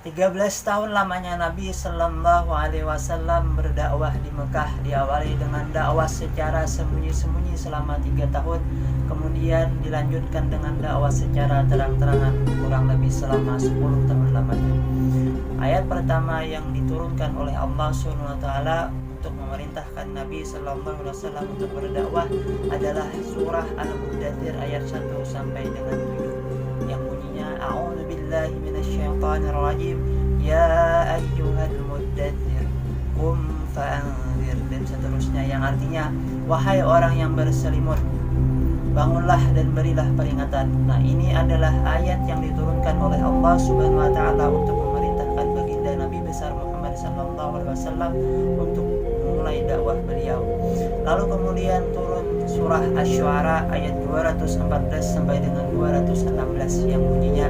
13 tahun lamanya Nabi Sallallahu Alaihi Wasallam berdakwah di Mekah. Diawali dengan dakwah secara sembunyi-sembunyi selama 3 tahun, kemudian dilanjutkan dengan dakwah secara terang-terangan kurang lebih selama 10 tahun lamanya. Ayat pertama yang diturunkan oleh Allah Subhanahu wa taala untuk memerintahkan Nabi Sallallahu Alaihi Wasallam untuk berdakwah adalah surah Al-Muddatsir ayat 1 sampai dengan 7 yang bunyinya A'udzubillahi minasyaitonirrajim ya ayyuhal muddatsir qum fa'anzir, dan seterusnya yang artinya wahai orang yang berselimut, bangunlah dan berilah peringatan. Nah, ini adalah ayat yang diturunkan oleh Allah Subhanahu wa taala untuk memerintahkan baginda Nabi besar Muhammad sallallahu alaihi wasallam untuk memulai dakwah beliau. Lalu kemudian turun surah Asy-Syu'ara ayat 214 sampai dengan 216 yang bunyinya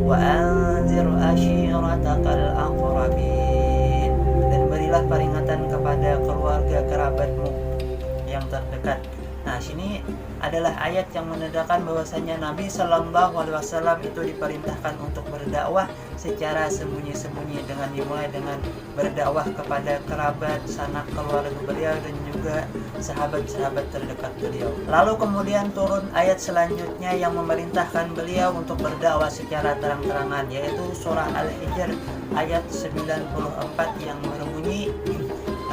wa anzir ashiratakal aqrabin, dan berilah peringatan kepada keluarga kerabatmu yang terdekat. Nah, sini adalah ayat yang menandakan bahwasanya Nabi Sallallahu Alaihi Wasallam itu diperintahkan untuk berdakwah secara sembunyi-sembunyi, dengan dimulai dengan berdakwah kepada kerabat, sanak keluarga beliau dan juga sahabat-sahabat terdekat beliau. Lalu kemudian turun ayat selanjutnya yang memerintahkan beliau untuk berdakwah secara terang-terangan, yaitu surah Al-Hijr ayat 94 yang berbunyi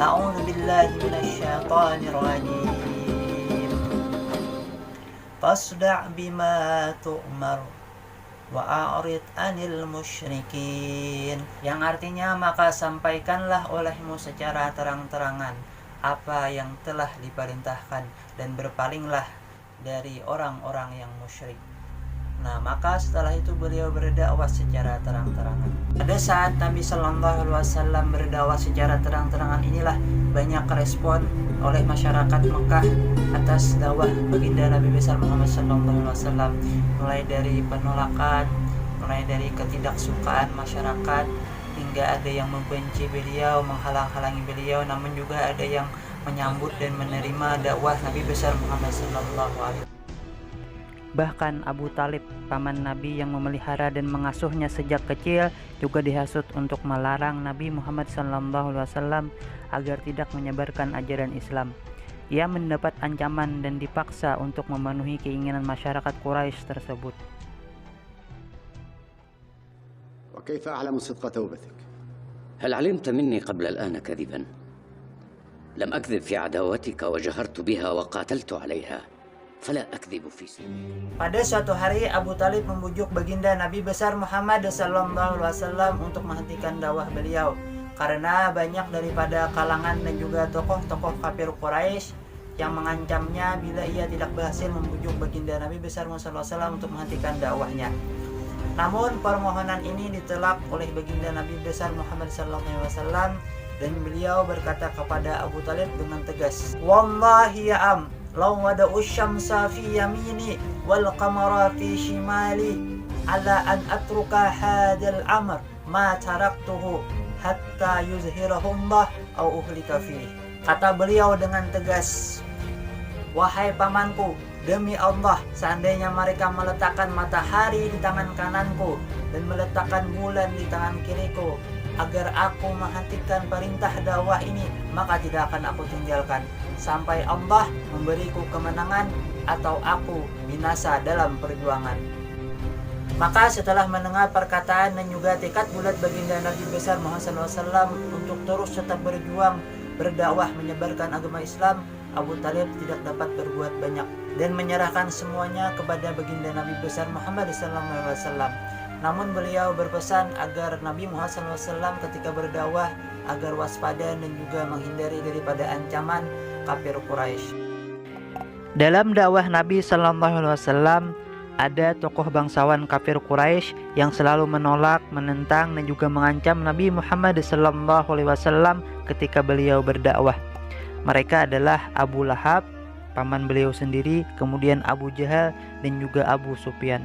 A'udzubillahi minasyaitonirrajim fasda' bima tu'mar wa a'rid 'anil musyrikin, yang artinya maka sampaikanlah olehmu secara terang-terangan apa yang telah diperintahkan dan berpalinglah dari orang-orang yang musyrik. Nah, maka setelah itu beliau berdakwah secara terang-terangan. Pada saat Nabi Sallallahu Alaihi Wasallam berdakwah secara terang-terangan inilah banyak respon oleh masyarakat Mekah atas dakwah baginda Nabi besar Muhammad Sallallahu Alaihi Wasallam, mulai dari penolakan, mulai dari ketidaksukaan masyarakat, hingga ada yang membenci beliau, menghalang-halangi beliau, namun juga ada yang menyambut dan menerima dakwah Nabi besar Muhammad Sallallahu Alaihi Wasallam. Bahkan Abu Talib, paman Nabi yang memelihara dan mengasuhnya sejak kecil, juga dihasut untuk melarang Nabi Muhammad SAW agar tidak menyebarkan ajaran Islam. Ia mendapat ancaman dan dipaksa untuk memenuhi keinginan masyarakat Quraisy tersebut. وكيف أعلم صدق توبتك؟ هل علمت مني قبل الآن كذبا؟ لم أكذب في عداوتك وجهرت بها وقاتلت عليها. Pada suatu hari Abu Talib membujuk baginda Nabi besar Muhammad Sallallahu Alaihi Wasallam untuk menghentikan dakwah beliau, karena banyak daripada kalangan dan juga tokoh-tokoh kafir Quraisy yang mengancamnya bila ia tidak berhasil membujuk baginda Nabi besar Muhammad Sallallahu Alaihi Wasallam untuk menghentikan dakwahnya. Namun permohonan ini ditolak oleh baginda Nabi besar Muhammad Sallallahu Alaihi Wasallam, dan beliau berkata kepada Abu Talib dengan tegas, "Wallahi ya am, law wada'u syamsa fi yamini wal qamara fi shimali ala an atruka hadal amr ma taraktuhu hatta yuzhirahu Allah au uhlika fihi." Kata beliau dengan tegas, "Wahai pamanku, demi Allah, seandainya mereka meletakkan matahari di tangan kananku dan meletakkan bulan di tangan kiriku agar aku menghentikan perintah dakwah ini, maka tidak akan aku tinggalkan sampai Allah memberiku kemenangan atau aku binasa dalam perjuangan." Maka setelah mendengar perkataan dan juga tekad bulat baginda Nabi besar Muhammad SAW untuk terus tetap berjuang berdakwah menyebarkan agama Islam, Abu Talib tidak dapat berbuat banyak dan menyerahkan semuanya kepada baginda Nabi besar Muhammad SAW. Namun beliau berpesan agar Nabi Muhammad SAW ketika berdakwah agar waspada dan juga menghindari daripada ancaman kafir Quraisy. Dalam dakwah Nabi Sallallahu Alaihi Wasallam ada tokoh bangsawan kafir Quraisy yang selalu menolak, menentang dan juga mengancam Nabi Muhammad Sallallahu Alaihi Wasallam ketika beliau berdakwah. Mereka adalah Abu Lahab, paman beliau sendiri, kemudian Abu Jahal dan juga Abu Sufyan.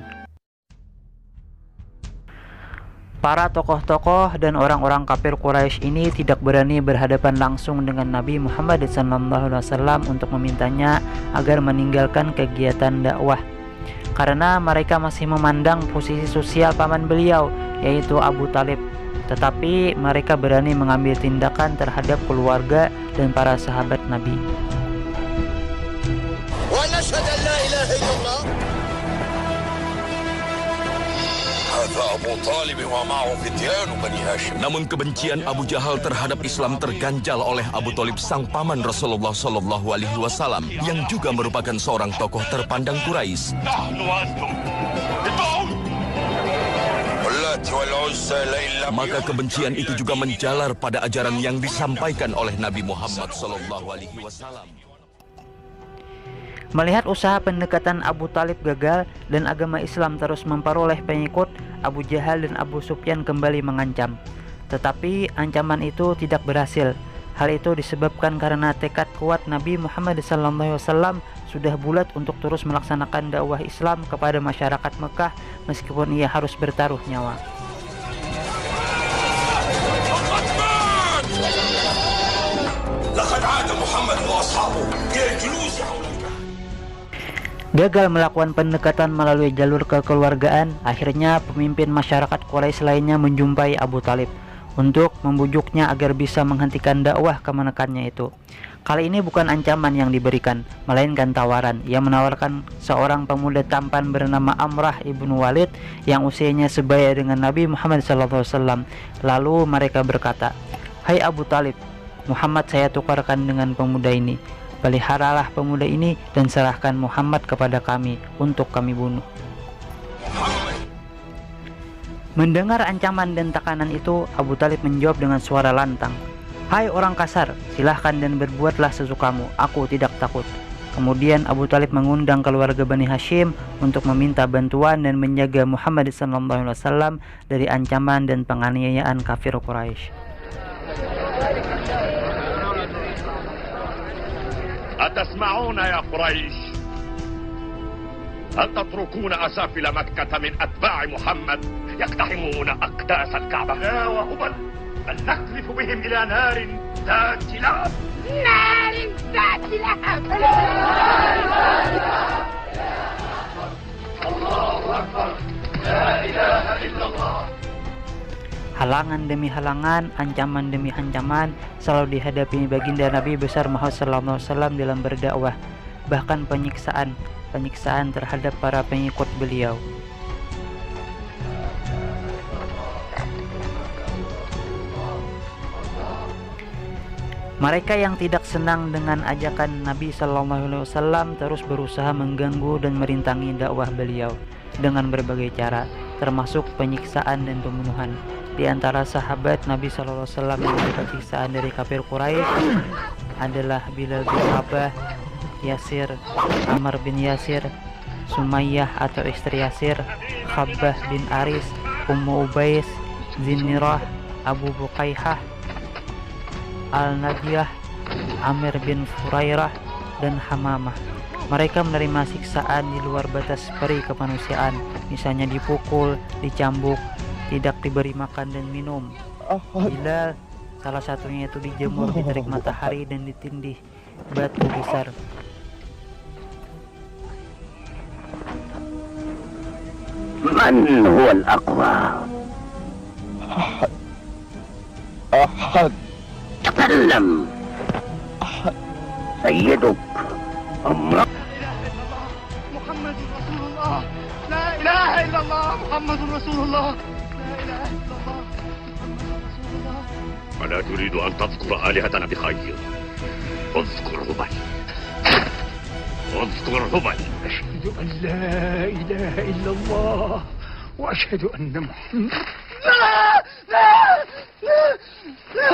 Para tokoh-tokoh dan orang-orang kafir Quraisy ini tidak berani berhadapan langsung dengan Nabi Muhammad SAW untuk memintanya agar meninggalkan kegiatan dakwah, karena mereka masih memandang posisi sosial paman beliau, yaitu Abu Talib, tetapi mereka berani mengambil tindakan terhadap keluarga dan para sahabat Nabi. Namun kebencian Abu Jahal terhadap Islam terganjal oleh Abu Thalib, sang paman Rasulullah Shallallahu Alaihi Wasallam, yang juga merupakan seorang tokoh terpandang Quraisy. Maka kebencian itu juga menjalar pada ajaran yang disampaikan oleh Nabi Muhammad Shallallahu Alaihi Wasallam. Melihat usaha pendekatan Abu Thalib gagal dan agama Islam terus memperoleh pengikut, Abu Jahal dan Abu Sufyan kembali mengancam. Tetapi ancaman itu tidak berhasil. Hal itu disebabkan karena tekad kuat Nabi Muhammad SAW sudah bulat untuk terus melaksanakan dakwah Islam kepada masyarakat Mekah meskipun ia harus bertaruh nyawa. Gagal melakukan pendekatan melalui jalur kekeluargaan, akhirnya pemimpin masyarakat Quraisy lainnya menjumpai Abu Thalib untuk membujuknya agar bisa menghentikan dakwah kemenekannya itu. Kali ini bukan ancaman yang diberikan, melainkan tawaran. Ia menawarkan seorang pemuda tampan bernama Amrah ibnu Walid yang usianya sebaya dengan Nabi Muhammad SAW. Lalu mereka berkata, "Hai Abu Thalib, Muhammad saya tukarkan dengan pemuda ini. Peliharalah pemuda ini dan serahkan Muhammad kepada kami untuk kami bunuh." Mendengar ancaman dan tekanan itu, Abu Thalib menjawab dengan suara lantang, "Hai orang kasar, silahkan dan berbuatlah sesukamu, aku tidak takut." Kemudian Abu Thalib mengundang keluarga Bani Hashim untuk meminta bantuan dan menjaga Muhammad SAW dari ancaman dan penganiayaan kafir Quraisy. أتسمعون يا قريش؟ هل تتركون أسافل مكة من أتباع محمد يقتحمون أقداس الكعبة؟ لا وهبل، بل نقذف بهم إلى نار ذات لهب. نار ذات لهب. الله أكبر، لا إله إلا الله. Halangan demi halangan, ancaman demi ancaman selalu dihadapi baginda Nabi besar Muhammad SAW dalam berdakwah, bahkan penyiksaan terhadap para pengikut beliau. Mereka yang tidak senang dengan ajakan Nabi SAW terus berusaha mengganggu dan merintangi dakwah beliau dengan berbagai cara, termasuk penyiksaan dan pembunuhan. Di antara sahabat Nabi SAW yang mendapat siksaan dari kafir Quraisy adalah Bilal bin Rabah, Yasir, Ammar bin Yasir, Sumayyah atau istri Yasir, Khabbah bin Aris, Ummu Ubais, Zinnirah, Abu Buqaihah, Al-Nadiyah, Amir bin Furairah, dan Hamamah. Mereka menerima siksaan di luar batas peri kemanusiaan, misalnya dipukul, dicambuk, tidak diberi makan dan minum. Bilal salah satunya itu dijemur di terik matahari dan ditindih batu besar. Man huwa al-aqwa? أحد. تكلم. سيدك أمرك. محمد رسول الله، لا إله إلا الله، محمد رسول الله، لا إله إلا الله، محمد رسول الله. ولا تريد أن تذكر آلهتنا بخير، اذكر هبل، اذكر هبل. أشهد أن لا إله إلا الله وأشهد أن محمد. لا لا لا لا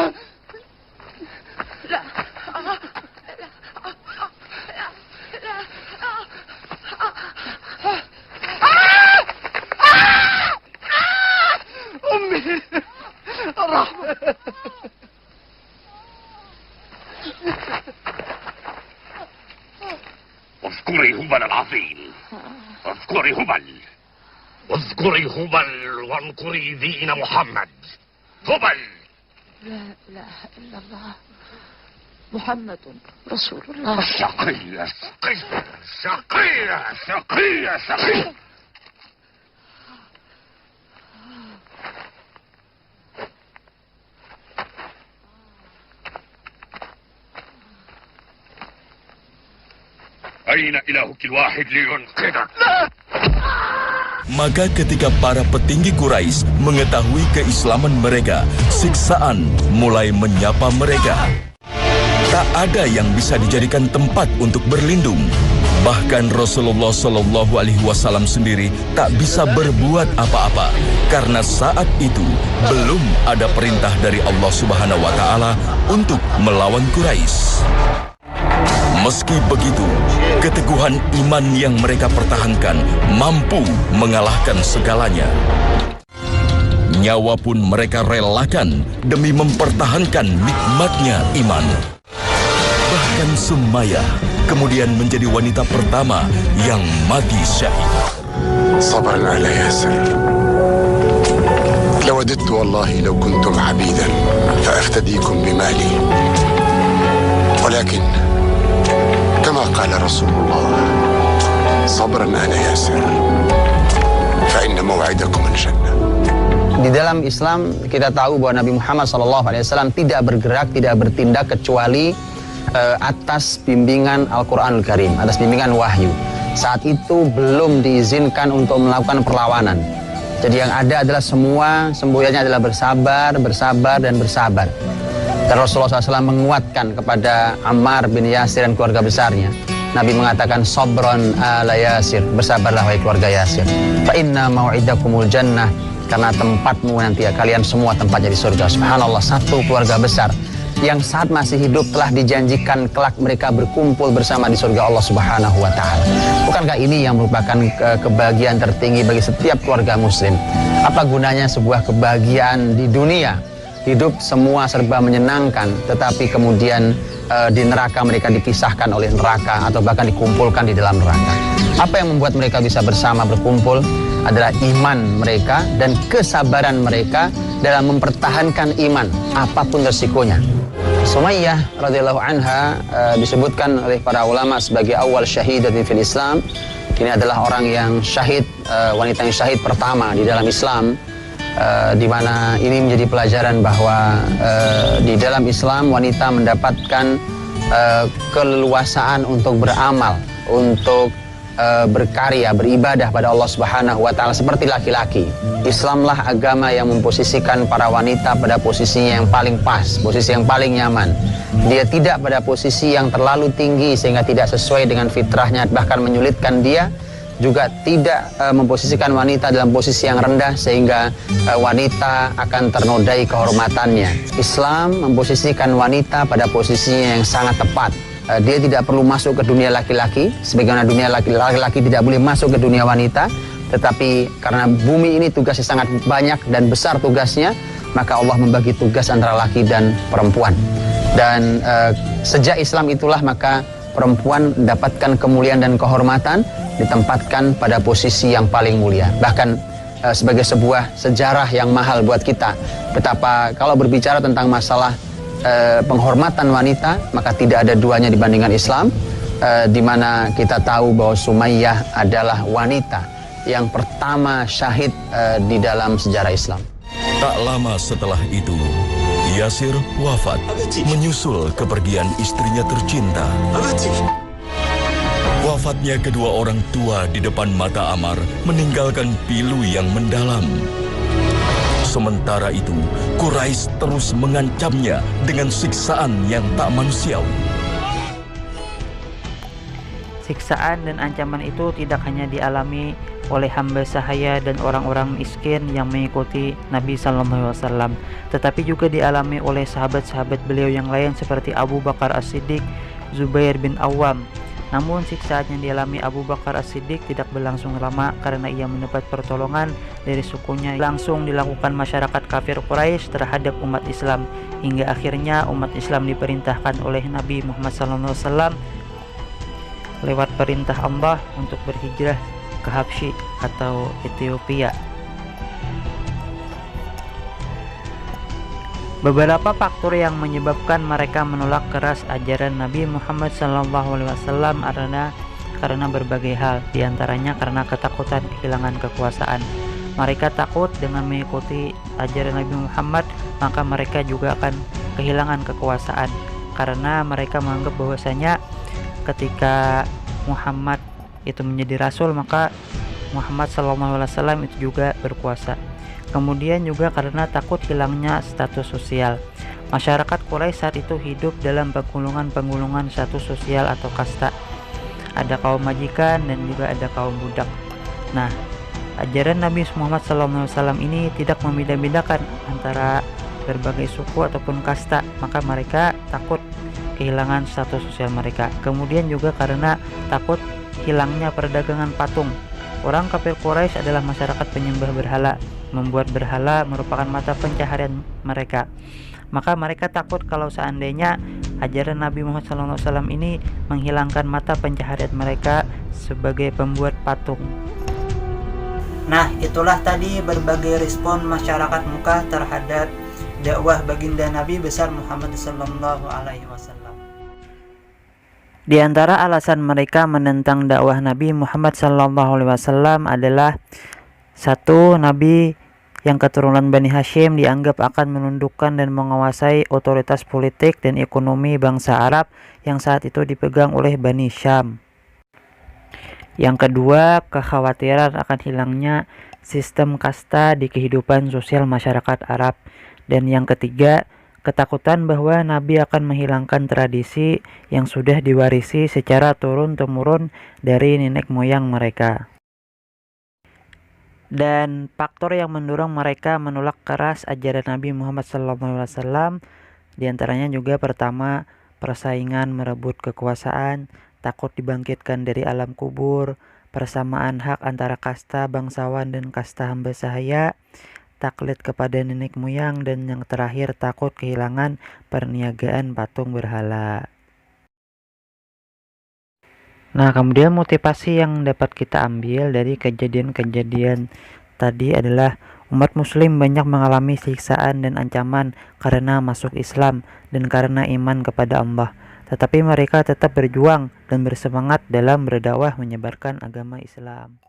لا أمي الرحمة. اذكري هبل العظيم، اذكري هبل، اذكري هبل وانكري دين محمد. هبل. لا إله إلا الله محمد رسول الله. شقية شقية شقية شقية شقية. أين إلهك الواحد لينقذك؟ Maka ketika para petinggi Quraisy mengetahui keislaman mereka, siksaan mulai menyapa mereka. Tak ada yang bisa dijadikan tempat untuk berlindung. Bahkan Rasulullah Shallallahu Alaihi Wasallam sendiri tak bisa berbuat apa-apa karena saat itu belum ada perintah dari Allah Subhanahu Wa Taala untuk melawan Quraisy. Meski begitu, keteguhan iman yang mereka pertahankan mampu mengalahkan segalanya. Nyawa pun mereka relakan demi mempertahankan nikmatnya iman. Bahkan Sumayyah kemudian menjadi wanita pertama yang mati syahid. صبرا على ياسر لوددت والله لو كنتم عبيدا فأفتديكم بمالي ولكن كما قال رسول الله صبرا على ياسر فإن موعدكم الجنة. Di dalam Islam kita tahu bahwa Nabi Muhammad SAW tidak bergerak, tidak bertindak kecuali atas bimbingan Al-Quranul Karim, atas bimbingan wahyu. Saat itu belum diizinkan untuk melakukan perlawanan. Jadi yang ada adalah semboyannya adalah bersabar, bersabar, dan bersabar. Dan Rasulullah SAW menguatkan kepada Ammar bin Yasir dan keluarga besarnya. Nabi mengatakan, Sabron ala Yasir, bersabarlah wahai keluarga Yasir. Fa inna mau'idakumul jannah, karena tempatmu nanti ya, kalian semua tempatnya di surga. Subhanallah, satu keluarga besar yang saat masih hidup telah dijanjikan kelak mereka berkumpul bersama di surga Allah Subhanahu wa Ta'ala. Bukankah ini yang merupakan kebahagiaan tertinggi bagi setiap keluarga muslim? Apa gunanya sebuah kebahagiaan di dunia? Hidup semua serba menyenangkan, tetapi kemudian di neraka mereka dipisahkan oleh neraka atau bahkan dikumpulkan di dalam neraka. Apa yang membuat mereka bisa bersama berkumpul adalah iman mereka dan kesabaran mereka dalam mempertahankan iman apapun resikonya. Sumayyah radhiyallahu anha disebutkan oleh para ulama sebagai awal syahidatin fil Islam. Ini adalah orang yang syahid, wanita yang syahid pertama di dalam Islam, di mana ini menjadi pelajaran bahwa di dalam Islam wanita mendapatkan keleluasaan untuk beramal, untuk berkarya, beribadah pada Allah Subhanahu wa Ta'ala seperti laki-laki. Islamlah agama yang memposisikan para wanita pada posisinya yang paling pas, posisi yang paling nyaman. Dia tidak pada posisi yang terlalu tinggi sehingga tidak sesuai dengan fitrahnya, bahkan menyulitkan dia. Juga tidak memposisikan wanita dalam posisi yang rendah sehingga wanita akan ternodai kehormatannya. Islam memposisikan wanita pada posisinya yang sangat tepat. Dia tidak perlu masuk ke dunia laki-laki, sebagaimana dunia laki-laki tidak boleh masuk ke dunia wanita. Tetapi karena bumi ini tugasnya sangat banyak dan besar tugasnya, maka Allah membagi tugas antara laki dan perempuan. Dan sejak Islam itulah maka perempuan mendapatkan kemuliaan dan kehormatan, ditempatkan pada posisi yang paling mulia. Bahkan sebagai sebuah sejarah yang mahal buat kita, betapa kalau berbicara tentang masalah penghormatan wanita, maka tidak ada duanya dibandingkan Islam, di mana kita tahu bahwa Sumayyah adalah wanita yang pertama syahid di dalam sejarah Islam. Tak lama setelah itu, Yasir wafat menyusul kepergian istrinya tercinta. Wafatnya kedua orang tua di depan mata Ammar meninggalkan pilu yang mendalam. Sementara itu, Quraisy terus mengancamnya dengan siksaan yang tak manusiawi. Siksaan dan ancaman itu tidak hanya dialami oleh hamba sahaya dan orang-orang miskin yang mengikuti Nabi Sallallahu Alaihi Wasallam, tetapi juga dialami oleh sahabat-sahabat beliau yang lain seperti Abu Bakar As-Siddiq, Zubair bin Awam. Namun siksaan yang dialami Abu Bakar As-Siddiq tidak berlangsung lama karena ia mendapat pertolongan dari sukunya. Langsung dilakukan masyarakat kafir Quraisy terhadap umat Islam, hingga akhirnya umat Islam diperintahkan oleh Nabi Muhammad SAW lewat perintah Allah untuk berhijrah ke Habsyi atau Ethiopia. Beberapa faktor yang menyebabkan mereka menolak keras ajaran Nabi Muhammad SAW karena berbagai hal, diantaranya karena ketakutan kehilangan kekuasaan. Mereka takut dengan mengikuti ajaran Nabi Muhammad, maka mereka juga akan kehilangan kekuasaan, karena mereka menganggap bahwasanya ketika Muhammad itu menjadi rasul, maka Muhammad SAW itu juga berkuasa. Kemudian juga karena takut hilangnya status sosial. Masyarakat Quraisy saat itu hidup dalam penggulungan status sosial atau kasta. Ada kaum majikan dan juga ada kaum budak. Nah, ajaran Nabi Muhammad SAW ini tidak membedakan antara berbagai suku ataupun kasta, maka mereka takut kehilangan status sosial mereka. Kemudian juga karena takut hilangnya perdagangan patung. Orang kafir Quraisy adalah masyarakat penyembah berhala. Membuat berhala merupakan mata pencaharian mereka. Maka mereka takut kalau seandainya ajaran Nabi Muhammad SAW ini menghilangkan mata pencaharian mereka sebagai pembuat patung. Nah, itulah tadi berbagai respon masyarakat Mekah terhadap dakwah baginda Nabi besar Muhammad SAW. Di antara alasan mereka menentang dakwah Nabi Muhammad SAW adalah: satu, Nabi yang keturunan Bani Hashim dianggap akan menundukkan dan menguasai otoritas politik dan ekonomi bangsa Arab yang saat itu dipegang oleh Bani Syam. Yang kedua, kekhawatiran akan hilangnya sistem kasta di kehidupan sosial masyarakat Arab. Dan yang ketiga, ketakutan bahwa Nabi akan menghilangkan tradisi yang sudah diwarisi secara turun-temurun dari nenek moyang mereka. Dan faktor yang mendorong mereka menolak keras ajaran Nabi Muhammad SAW diantaranya juga pertama, persaingan merebut kekuasaan, takut dibangkitkan dari alam kubur, persamaan hak antara kasta bangsawan dan kasta hamba sahaya, taklid kepada nenek moyang, dan yang terakhir takut kehilangan perniagaan patung berhala. Nah, kemudian motivasi yang dapat kita ambil dari kejadian-kejadian tadi adalah umat muslim banyak mengalami siksaan dan ancaman karena masuk Islam dan karena iman kepada Allah. Tetapi mereka tetap berjuang dan bersemangat dalam berdakwah menyebarkan agama Islam.